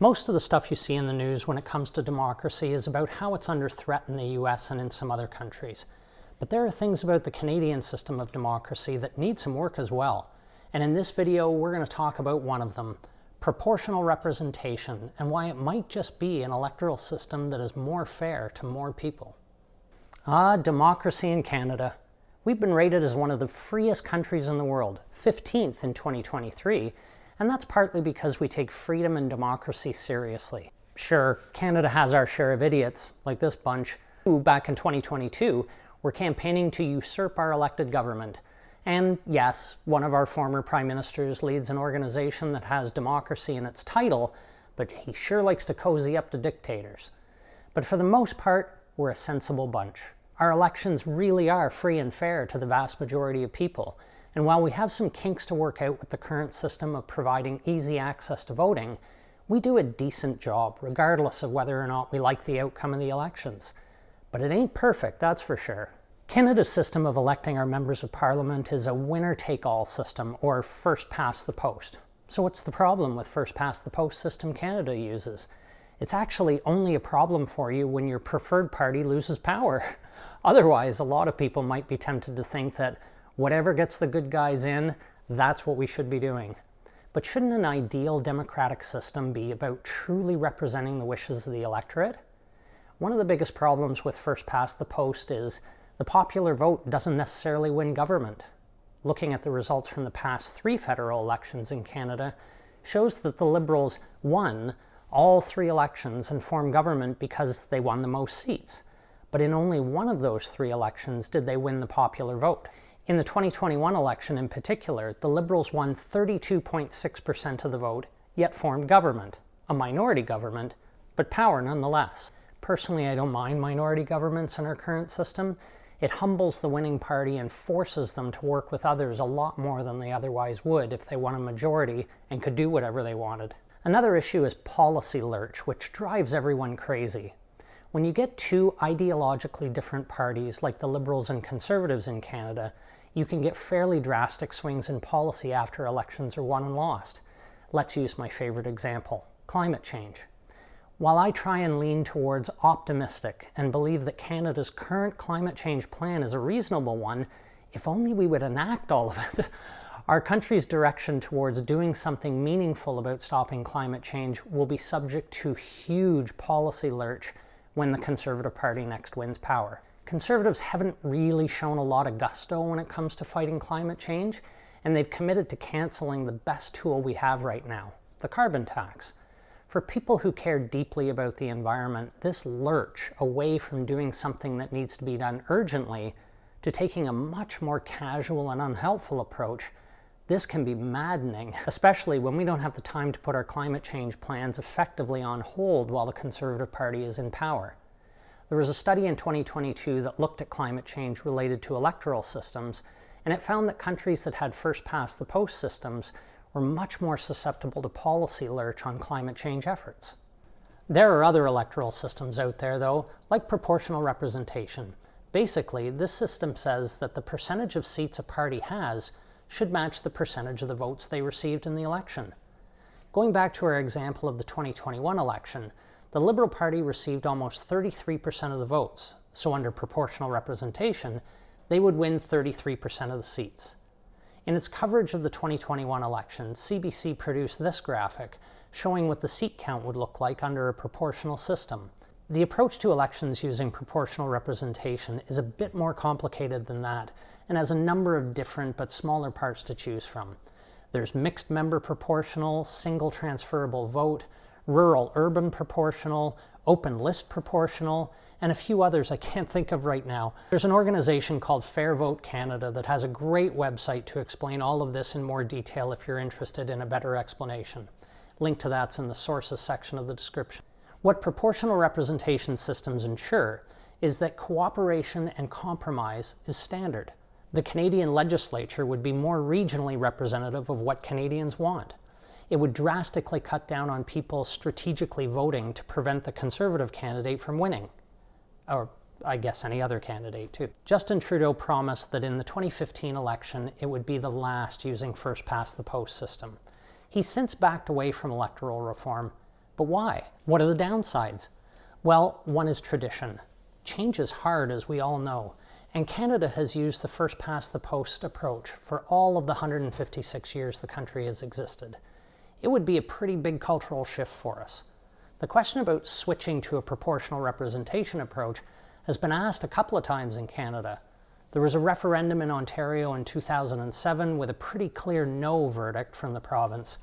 Most of the stuff you see in the news when it comes to democracy is about how it's under threat in the US and in some other countries. But there are things about the Canadian system of democracy that need some work as well. And in this video, we're going to talk about one of them, proportional representation, and why it might just be an electoral system that is more fair to more people. Democracy in Canada. We've been rated as one of the freest countries in the world, 15th in 2023, and that's partly because we take freedom and democracy seriously. Sure, Canada has our share of idiots, like this bunch, who back in 2022 were campaigning to usurp our elected government. And yes, one of our former prime ministers leads an organization that has democracy in its title, but he sure likes to cozy up to dictators. But for the most part, we're a sensible bunch. Our elections really are free and fair to the vast majority of people. And while we have some kinks to work out with the current system of providing easy access to voting, we do a decent job, regardless of whether or not we like the outcome of the elections. But it ain't perfect, that's for sure. Canada's system of electing our members of parliament is a winner-take-all system, or first-past-the-post. So what's the problem with first-past-the-post system Canada uses? It's actually only a problem for you when your preferred party loses power. Otherwise, a lot of people might be tempted to think that whatever gets the good guys in, that's what we should be doing. But shouldn't an ideal democratic system be about truly representing the wishes of the electorate? One of the biggest problems with first-past-the-post is the popular vote doesn't necessarily win government. Looking at the results from the past 3 federal elections in Canada shows that the Liberals won all 3 elections and formed government because they won the most seats. But in only one of those 3 elections did they win the popular vote. In the 2021 election in particular, the Liberals won 32.6% of the vote, yet formed government. A minority government, but power nonetheless. Personally, I don't mind minority governments in our current system. It humbles the winning party and forces them to work with others a lot more than they otherwise would if they won a majority and could do whatever they wanted. Another issue is policy lurch, which drives everyone crazy. When you get 2 ideologically different parties like the Liberals and Conservatives in Canada, you can get fairly drastic swings in policy after elections are won and lost. Let's use my favorite example, climate change. While I try and lean towards optimistic and believe that Canada's current climate change plan is a reasonable one, if only we would enact all of it. Our country's direction towards doing something meaningful about stopping climate change will be subject to huge policy lurch when the Conservative Party next wins power. Conservatives haven't really shown a lot of gusto when it comes to fighting climate change, and they've committed to cancelling the best tool we have right now, the carbon tax. For people who care deeply about the environment, this lurch away from doing something that needs to be done urgently to taking a much more casual and unhelpful approach, this can be maddening, especially when we don't have the time to put our climate change plans effectively on hold while the Conservative Party is in power. There was a study in 2022 that looked at climate change related to electoral systems, and it found that countries that had first-past-the-post systems were much more susceptible to policy lurch on climate change efforts. There are other electoral systems out there, though, like proportional representation. Basically, this system says that the percentage of seats a party has should match the percentage of the votes they received in the election. Going back to our example of the 2021 election, the Liberal Party received almost 33% of the votes, so under proportional representation, they would win 33% of the seats. In its coverage of the 2021 election, CBC produced this graphic showing what the seat count would look like under a proportional system. The approach to elections using proportional representation is a bit more complicated than that and has a number of different but smaller parts to choose from. There's mixed member proportional, single transferable vote, rural-urban proportional, open list proportional, and a few others I can't think of right now. There's an organization called Fair Vote Canada that has a great website to explain all of this in more detail if you're interested in a better explanation. Link to that's in the sources section of the description. What proportional representation systems ensure is that cooperation and compromise is standard. The Canadian legislature would be more regionally representative of what Canadians want. It would drastically cut down on people strategically voting to prevent the Conservative candidate from winning. Or I guess any other candidate too. Justin Trudeau promised that in the 2015 election it would be the last using first-past-the-post system. He's since backed away from electoral reform, But why? What are the downsides? Well, one is tradition. Change is hard, as we all know, and Canada has used the first-past-the-post approach for all of the 156 years the country has existed. It would be a pretty big cultural shift for us. The question about switching to a proportional representation approach has been asked a couple of times in Canada. There was a referendum in Ontario in 2007 with a pretty clear no verdict from the province.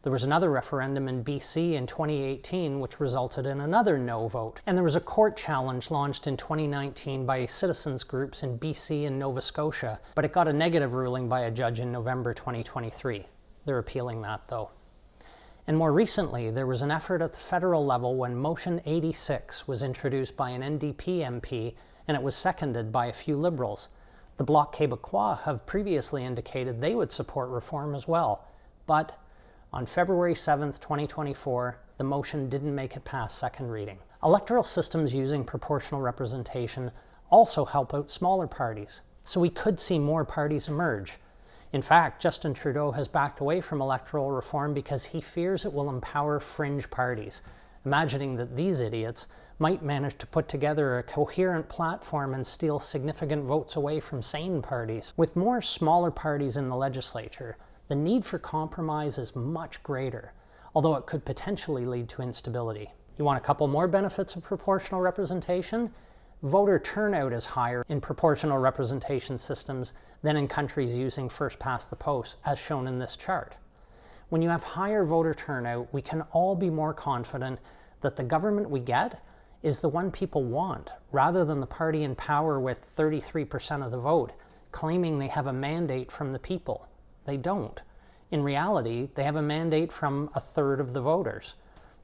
There was another referendum in BC in 2018 which resulted in another no vote. And there was a court challenge launched in 2019 by citizens groups in BC and Nova Scotia, but it got a negative ruling by a judge in November 2023. They're appealing that though. And more recently, there was an effort at the federal level when Motion 86 was introduced by an NDP MP and it was seconded by a few Liberals. The Bloc Québécois have previously indicated they would support reform as well, but on February 7th, 2024, the motion didn't make it past second reading. Electoral systems using proportional representation also help out smaller parties, so we could see more parties emerge. In fact, Justin Trudeau has backed away from electoral reform because he fears it will empower fringe parties, imagining that these idiots might manage to put together a coherent platform and steal significant votes away from sane parties. With more smaller parties in the legislature, the need for compromise is much greater, although it could potentially lead to instability. You want a couple more benefits of proportional representation? Voter turnout is higher in proportional representation systems than in countries using first-past-the-post, as shown in this chart. When you have higher voter turnout, we can all be more confident that the government we get is the one people want, rather than the party in power with 33% of the vote, claiming they have a mandate from the people. They don't. In reality, they have a mandate from a third of the voters.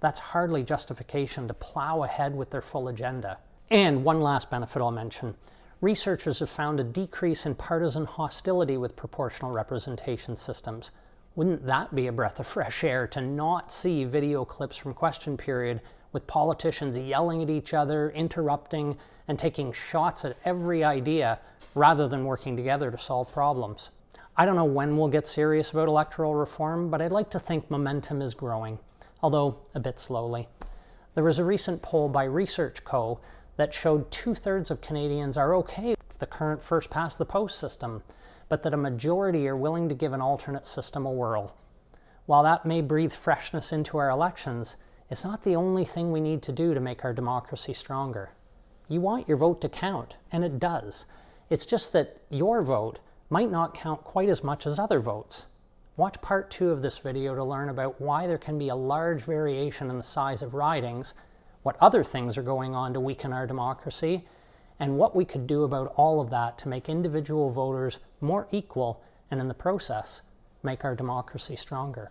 That's hardly justification to plow ahead with their full agenda. And one last benefit I'll mention. Researchers have found a decrease in partisan hostility with proportional representation systems. Wouldn't that be a breath of fresh air to not see video clips from question period with politicians yelling at each other, interrupting, and taking shots at every idea rather than working together to solve problems? I don't know when we'll get serious about electoral reform, but I'd like to think momentum is growing, although a bit slowly. There was a recent poll by Research Co. that showed 2/3 of Canadians are okay with the current first-past-the-post system, but that a majority are willing to give an alternate system a whirl. While that may breathe freshness into our elections, it's not the only thing we need to do to make our democracy stronger. You want your vote to count, and it does. It's just that your vote might not count quite as much as other votes. Watch part 2 of this video to learn about why there can be a large variation in the size of ridings, what other things are going on to weaken our democracy, and what we could do about all of that to make individual voters more equal and in the process, make our democracy stronger.